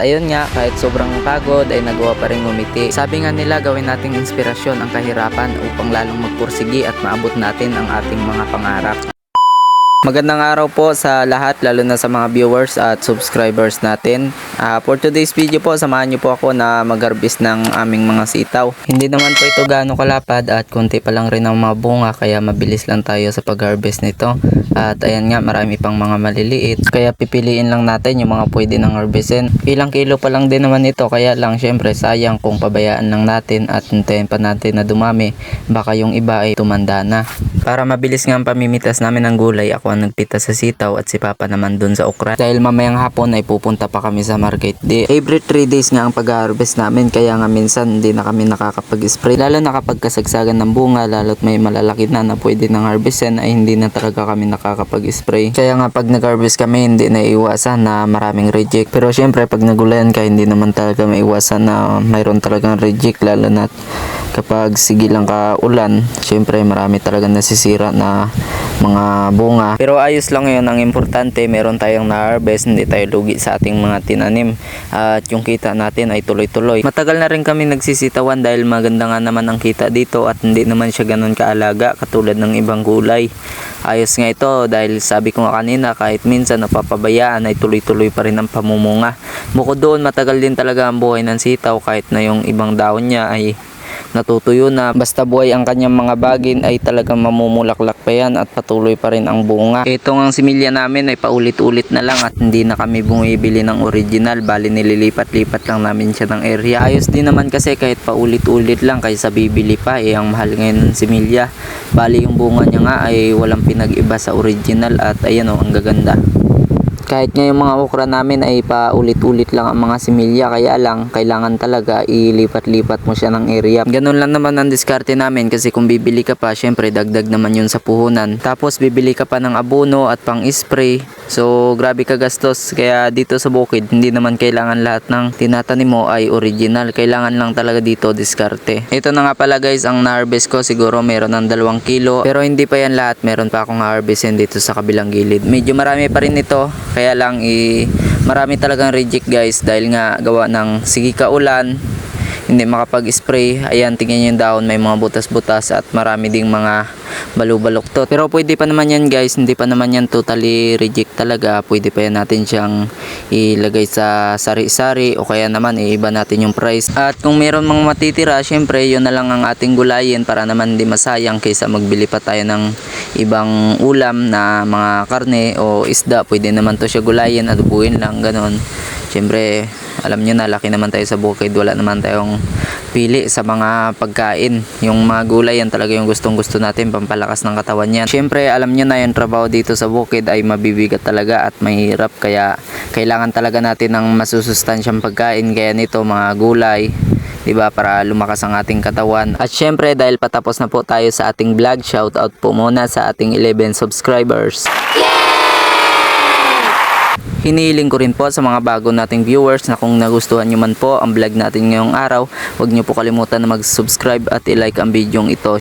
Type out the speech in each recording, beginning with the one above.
Ayun nga, kahit sobrang pagod ay nagawa pa rin ngumiti. Sabi nga nila gawin nating inspirasyon ang kahirapan upang lalong magpursigi at maabot natin ang ating mga pangarap. Magandang araw po sa lahat, lalo na sa mga viewers at subscribers natin. For today's video po, samahan niyo po ako na mag-harvest ng aming mga sitaw. Hindi naman po ito gaano kalapad at konti pa lang rin ang mga bunga, kaya mabilis lang tayo sa pag-harvest nito. At ayan nga, marami pang mga maliliit, kaya pipiliin lang natin yung mga pwede nang harvestin. Ilang kilo pa lang din naman ito, kaya lang syempre sayang kung pabayaan lang natin at hintayin pa natin na dumami, baka yung iba ay tumanda na. Para mabilis nga ang pamimitas namin ng gulay, ako ang nagpita sa sitaw at si Papa naman dun sa okra. Dahil mamayang hapon ay pupunta pa kami sa market. Every 3 days nga ang pag-harvest namin, kaya nga minsan hindi na kami nakakapag-spray. Lalo na kapag kasagsagan ng bunga, lalo't may malalaki na pwede nang harvestin, ay hindi na talaga kami nakakapag-spray. Kaya nga pag nag-harvest kami, hindi na iwasan na maraming reject. Pero syempre pag nagulayan ka, hindi naman talaga maiwasan na mayroon talagang reject, lalo na kapag sigilang ka ulan, syempre marami talaga nasisira na mga bunga. Pero ayos lang yun, ang importante meron tayong na-harvest, hindi tayo lugi sa ating mga tinanim at yung kita natin ay tuloy-tuloy. Matagal na rin kami nagsisitawan dahil maganda nga naman ang kita dito at hindi naman siya ganun kaalaga katulad ng ibang gulay. Ayos nga ito dahil sabi ko nga kanina, kahit minsan napapabayaan ay tuloy-tuloy pa rin ang pamumunga. Bukod doon, matagal din talaga ang buhay ng sitaw kahit na yung ibang dahon niya ay natutuyo na. Basta buhay ang kanyang mga bagin ay talagang mamumulaklak pa yan at patuloy pa rin ang bunga. Ito ang similya namin ay paulit-ulit na lang at hindi na kami bumibili ng original, bali nililipat-lipat lang namin siya ng area. Ayos din naman kasi kahit paulit-ulit lang kaysa bibili pa, ang mahal ngayon ng similya. Bali yung bunga niya nga ay walang pinag-iba sa original at ayan o, ang gaganda. Kahit nga yung mga okra namin ay paulit-ulit lang ang mga similya, kaya lang kailangan talaga ilipat-lipat mo siya ng area. Ganun lang naman ang diskarte namin kasi kung bibili ka pa, syempre dagdag naman yun sa puhunan. Tapos bibili ka pa ng abono at pang spray. So grabe ka gastos, kaya dito sa bukid hindi naman kailangan lahat ng tinatanim mo ay original. Kailangan lang talaga dito diskarte. Ito na nga pala guys, ang na-harvest ko siguro meron ng 2 kilo. Pero hindi pa yan lahat, meron pa akong harvestin dito sa kabilang gilid. Medyo marami pa rin ito. Kaya lang marami talagang reject guys dahil nga gawa ng sige ka ulan, hindi makapag-spray. Ayan, tingnan yung dahon, may mga butas-butas at marami ding mga balu-baluktot. Pero pwede pa naman yan guys, hindi pa naman yan totally reject talaga. Pwede pa yan natin siyang ilagay sa sari-sari o kaya naman iiba natin yung price. At kung meron mga matitira, syempre yun na lang ang ating gulayin para naman di masayang kaysa magbili pa tayo ng ibang ulam na mga karne o isda. Pwede naman to siya gulayin at buuin lang, ganon. Syempre alam nyo na, laki naman tayo sa bukid, wala naman tayong pili sa mga pagkain. Yung mga gulay yan talaga yung gustong gusto natin, pampalakas ng katawan yan. Syempre alam nyo na yung trabaho dito sa bukid ay mabibigat talaga at mahirap, kaya kailangan talaga natin ng masusustansyang pagkain, kaya nito mga gulay, diba, para lumakas ang ating katawan. At syempre dahil patapos na po tayo sa ating vlog, shoutout po muna sa ating 11 subscribers. Hinihiling ko rin po sa mga bago nating viewers na kung nagustuhan nyo man po ang vlog natin ngayong araw, huwag nyo po kalimutan na mag-subscribe at i-like ang video ito.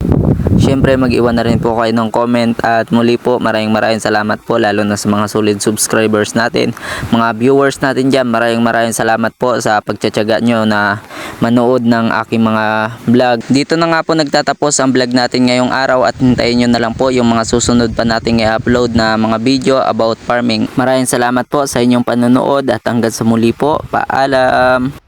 Syempre mag-iwan na rin po kayo ng comment at muli po maraming salamat po, lalo na sa mga solid subscribers natin, mga viewers natin dyan. Maraming salamat po sa pagtsatsaga nyo na manood ng aking mga vlog. Dito na nga po nagtatapos ang vlog natin ngayong araw at hintayin nyo na lang po yung mga susunod pa nating i-upload na mga video about farming. Maraming salamat po sa inyong panonood at hanggang sa muli po, paalam!